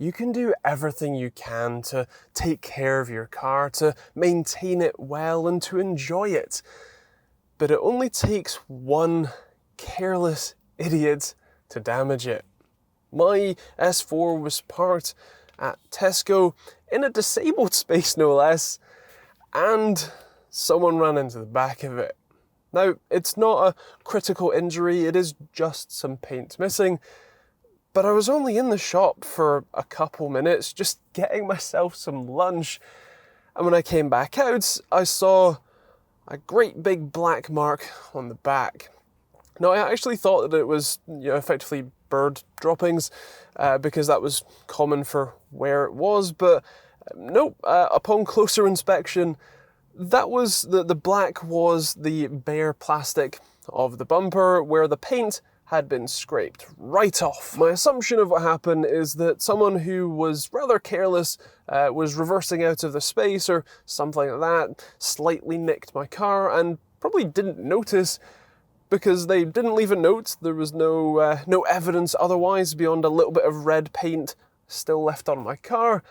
You can do everything you can to take care of your car, to maintain it well and to enjoy it. But it only takes one careless idiot to damage it. My S4 was parked at Tesco in a disabled space, no less, and someone ran into the back of it. Now, it's not a critical injury, it is just some paint missing, but I was only in the shop for a couple minutes just getting myself some lunch, and when I came back out, I saw a great big black mark on the back. Now, I actually thought that it was, effectively bird droppings, because that was common for where it was, but nope, upon closer inspection, that was the black was the bare plastic of the bumper where the paint had been scraped right off. My assumption of what happened is that someone who was rather careless was reversing out of the space or something like that, slightly nicked my car and probably didn't notice because they didn't leave a note. There was no evidence otherwise beyond a little bit of red paint still left on my car.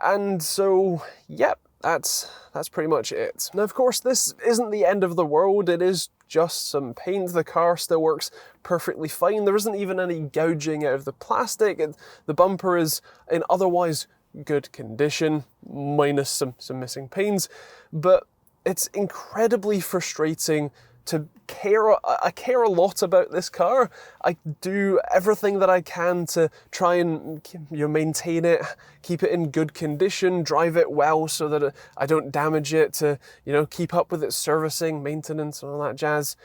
And so, yep, that's pretty much it. Now, of course, this isn't the end of the world. It is just some paint. The car still works perfectly fine. There isn't even any gouging out of the plastic. The bumper is in otherwise good condition, minus some missing panes. But it's incredibly frustrating to care. I care a lot about this car. I do everything that I can to try and maintain it, keep it in good condition, drive it well so that I don't damage it, to keep up with its servicing, maintenance and all that jazz.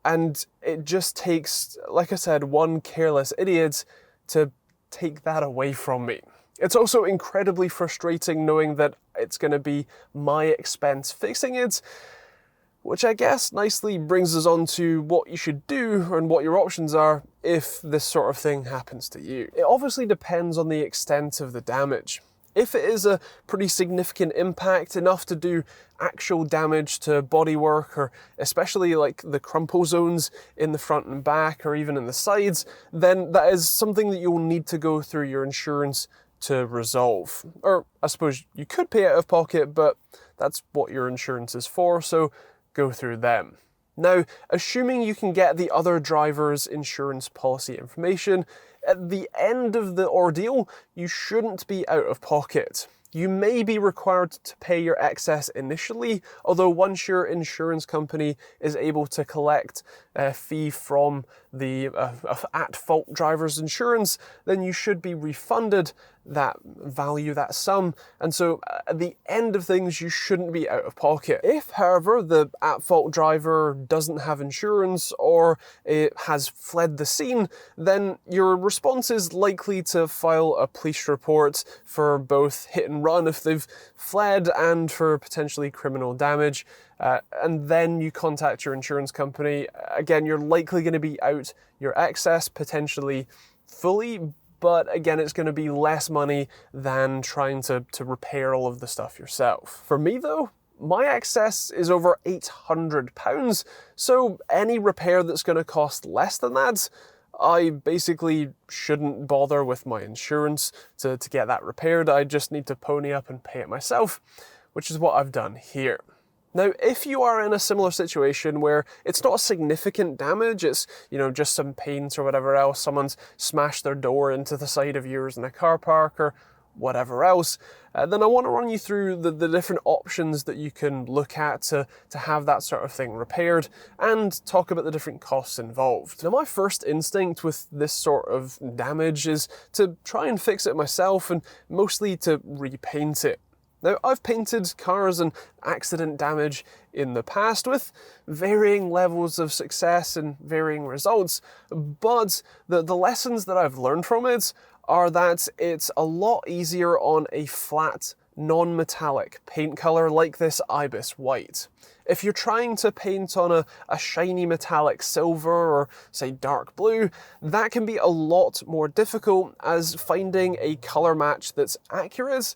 And it just takes, like I said, one careless idiot to take that away from me. It's also incredibly frustrating knowing that it's going to be my expense fixing it, which I guess nicely brings us on to what you should do and what your options are if this sort of thing happens to you. It obviously depends on the extent of the damage. If it is a pretty significant impact, enough to do actual damage to bodywork, or especially like the crumple zones in the front and back, or even in the sides, then that is something that you'll need to go through your insurance to resolve. Or I suppose you could pay out of pocket, but that's what your insurance is for, so go through them. Now, assuming you can get the other driver's insurance policy information, at the end of the ordeal, you shouldn't be out of pocket. You may be required to pay your excess initially, although once your insurance company is able to collect a fee from the at-fault driver's insurance, then you should be refunded that value, that sum, and so at the end of things you shouldn't be out of pocket. If, however, the at-fault driver doesn't have insurance or it has fled the scene, then your response is likely to file a police report for both hit and run if they've fled and for potentially criminal damage. And then you contact your insurance company. Again, you're likely going to be out your excess, potentially fully, but again, it's going to be less money than trying to repair all of the stuff yourself. For me though, my excess is over £800, so any repair that's going to cost less than that, I basically shouldn't bother with my insurance to get that repaired. I just need to pony up and pay it myself, which is what I've done here. Now, if you are in a similar situation where it's not significant damage, it's, just some paint or whatever else, someone's smashed their door into the side of yours in a car park or whatever else, then I want to run you through the different options that you can look at to have that sort of thing repaired and talk about the different costs involved. Now, my first instinct with this sort of damage is to try and fix it myself and mostly to repaint it. Now, I've painted cars and accident damage in the past with varying levels of success and varying results, but the lessons that I've learned from it are that it's a lot easier on a flat, non-metallic paint color like this Ibis white. If you're trying to paint on a shiny metallic silver or, say, dark blue, that can be a lot more difficult, as finding a color match that's accurate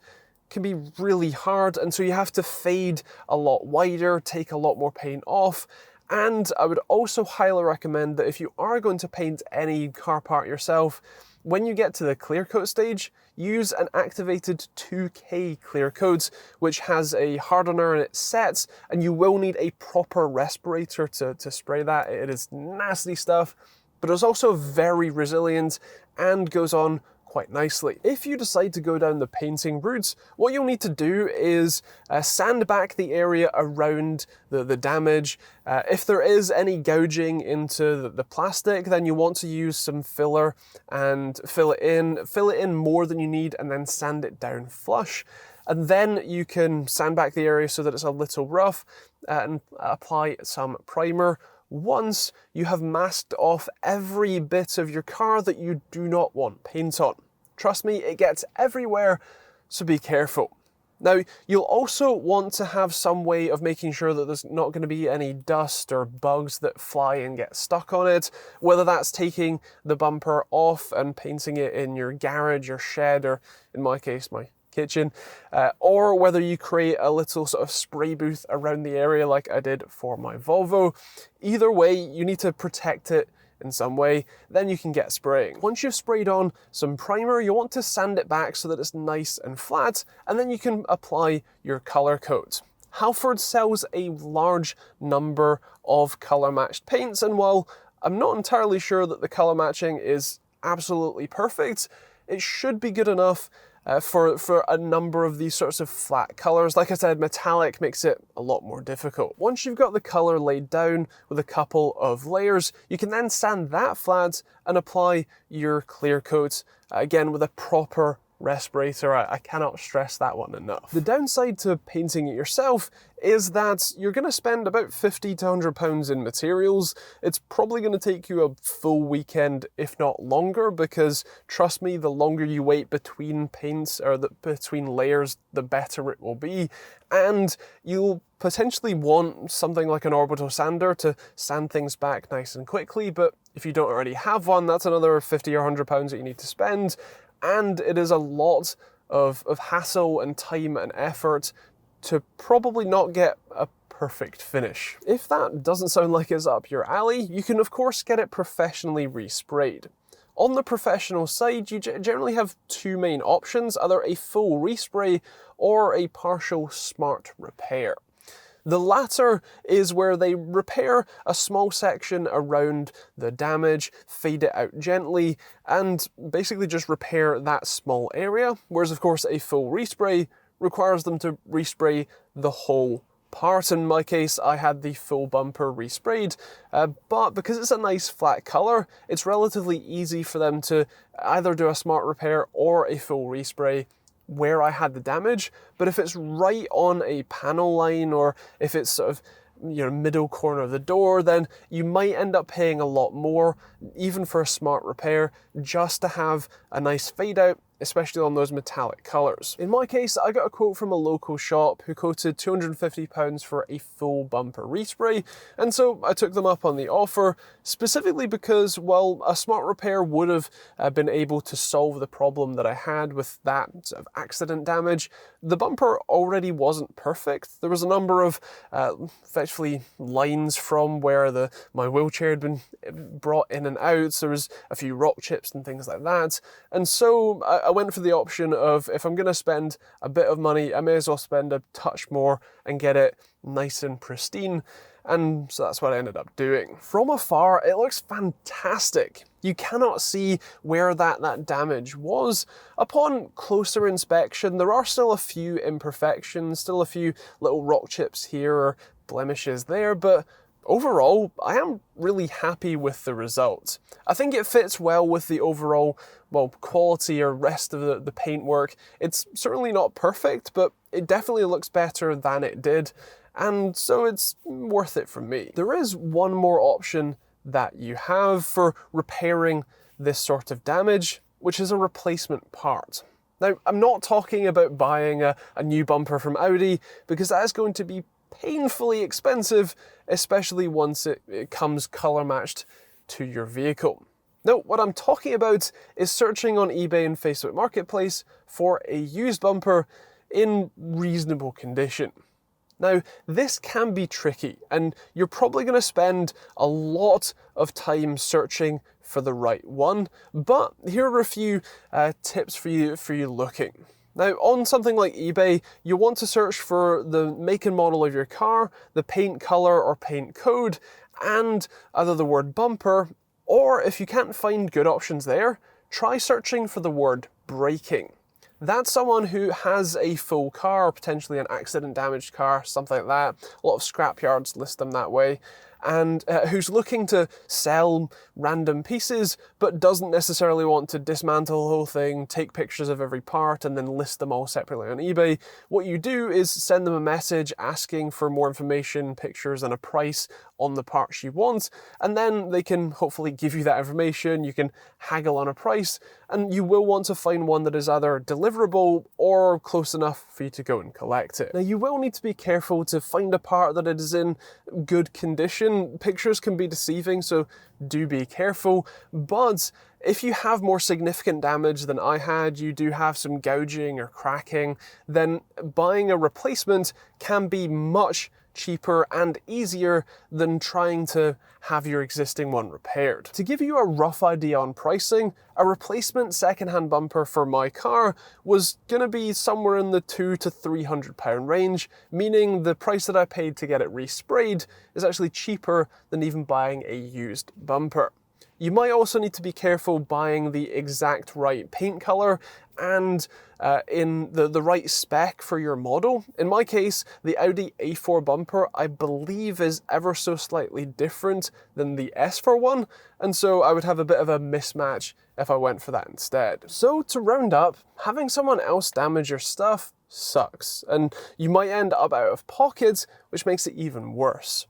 can be really hard, and so you have to fade a lot wider, take a lot more paint off. And I would also highly recommend that if you are going to paint any car part yourself, When you get to the clear coat stage, use an activated 2K clear coat, which has a hardener in its sets, and you will need a proper respirator to spray that. It is nasty stuff, but it's also very resilient and goes on quite nicely. If you decide to go down the painting route, what you'll need to do is sand back the area around the damage. If there is any gouging into the plastic, then you want to use some filler and fill it in more than you need, and then sand it down flush. And then you can sand back the area so that it's a little rough and apply some primer once you have masked off every bit of your car that you do not want paint on. Trust me, it gets everywhere, so be careful. Now, you'll also want to have some way of making sure that there's not going to be any dust or bugs that fly and get stuck on it, whether that's taking the bumper off and painting it in your garage or shed, or in my case, my kitchen, or whether you create a little sort of spray booth around the area like I did for my Volvo. Either way, you need to protect it in some way, then you can get spraying. Once you've sprayed on some primer, you want to sand it back so that it's nice and flat, and then you can apply your colour coat. Halford sells a large number of colour matched paints, and while I'm not entirely sure that the colour matching is absolutely perfect, it should be good enough for a number of these sorts of flat colours. Like I said, metallic makes it a lot more difficult. Once you've got the colour laid down with a couple of layers, you can then sand that flat and apply your clear coat, again with a proper respirator. I cannot stress that one enough. The downside to painting it yourself is that you're going to spend about £50 to £100 in materials. It's probably going to take you a full weekend, if not longer, because trust me, the longer you wait between paints or between layers, the better it will be. And you'll potentially want something like an orbital sander to sand things back nice and quickly, but if you don't already have one, that's another £50 or £100 that you need to spend. And it is a lot of hassle and time and effort to probably not get a perfect finish. If that doesn't sound like it's up your alley, you can of course get it professionally resprayed. On the professional side, you generally have two main options, either a full respray or a partial smart repair. The latter is where they repair a small section around the damage, fade it out gently, and basically just repair that small area, whereas of course a full respray requires them to respray the whole part. In my case, I had the full bumper resprayed, but because it's a nice flat colour, it's relatively easy for them to either do a smart repair or a full respray where I had the damage. But if it's right on a panel line, or if it's sort of middle corner of the door, then you might end up paying a lot more, even for a smart repair, just to have a nice fade out, especially on those metallic colours. In my case, I got a quote from a local shop who quoted £250 for a full bumper respray, and so I took them up on the offer, specifically because, well, a smart repair would have been able to solve the problem that I had with that sort of accident damage. The bumper already wasn't perfect. There was a number of effectively lines from where my wheelchair had been brought in and out, so there was a few rock chips and things like that, and so I went for the option of, if I'm going to spend a bit of money, I may as well spend a touch more and get it nice and pristine. And so that's what I ended up doing. From afar, it looks fantastic. You cannot see where that damage was. Upon closer inspection, there are still a few imperfections, still a few little rock chips here or blemishes there, but overall, I am really happy with the result. I think it fits well with the overall, quality or rest of the paintwork. It's certainly not perfect, but it definitely looks better than it did, and so it's worth it for me. There is one more option that you have for repairing this sort of damage, which is a replacement part. Now, I'm not talking about buying a new bumper from Audi, because that is going to be painfully expensive, especially once it comes colour matched to your vehicle. No, what I'm talking about is searching on eBay and Facebook Marketplace for a used bumper in reasonable condition. Now, this can be tricky, and you're probably going to spend a lot of time searching for the right one, but here are a few tips for you looking. Now, on something like eBay, you want to search for the make and model of your car, the paint color or paint code, and either the word bumper, or if you can't find good options there, try searching for the word braking. That's someone who has a full car, potentially an accident damaged car, something like that. A lot of scrapyards list them that way. And who's looking to sell random pieces, but doesn't necessarily want to dismantle the whole thing, take pictures of every part, and then list them all separately on eBay. What you do is send them a message asking for more information, pictures, and a price on the parts you want, and then they can hopefully give you that information. You can haggle on a price, and you will want to find one that is either deliverable or close enough for you to go and collect it. Now, you will need to be careful to find a part that it is in good condition. Pictures can be deceiving, so do be careful, but if you have more significant damage than I had, you do have some gouging or cracking, then buying a replacement can be much cheaper and easier than trying to have your existing one repaired. To give you a rough idea on pricing, a replacement secondhand bumper for my car was going to be somewhere in the £200 to £300 range, meaning the price that I paid to get it resprayed is actually cheaper than even buying a used bumper. You might also need to be careful buying the exact right paint color and in the right spec for your model. In my case, the Audi A4 bumper, I believe, is ever so slightly different than the S4 one, and so I would have a bit of a mismatch if I went for that instead. So to round up, having someone else damage your stuff sucks, and you might end up out of pocket, which makes it even worse.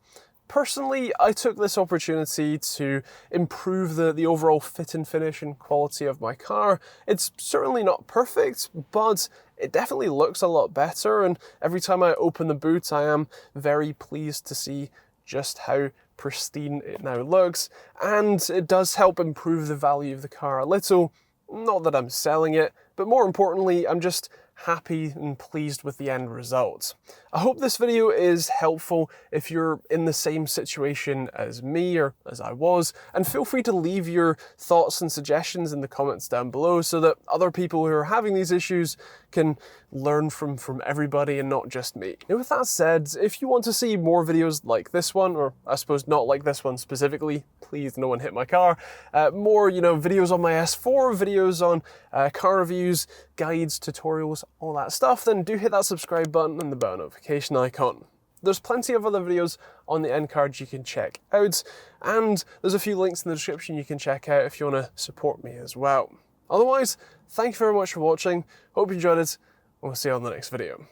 Personally, I took this opportunity to improve the overall fit and finish and quality of my car. It's certainly not perfect, but it definitely looks a lot better, and every time I open the boot, I am very pleased to see just how pristine it now looks, and it does help improve the value of the car a little. Not that I'm selling it, but more importantly, I'm just happy and pleased with the end result. I hope this video is helpful if you're in the same situation as me or as I was, and feel free to leave your thoughts and suggestions in the comments down below so that other people who are having these issues can learn from everybody and not just me. Now, with that said, if you want to see more videos like this one, or I suppose not like this one specifically, please no one hit my car, more, videos on my S4, videos on car reviews, guides, tutorials, all that stuff, then do hit that subscribe button and the bell notification icon. There's plenty of other videos on the end cards you can check out, and there's a few links in the description you can check out if you want to support me as well. Otherwise, thank you very much for watching, hope you enjoyed it, and we'll see you on the next video.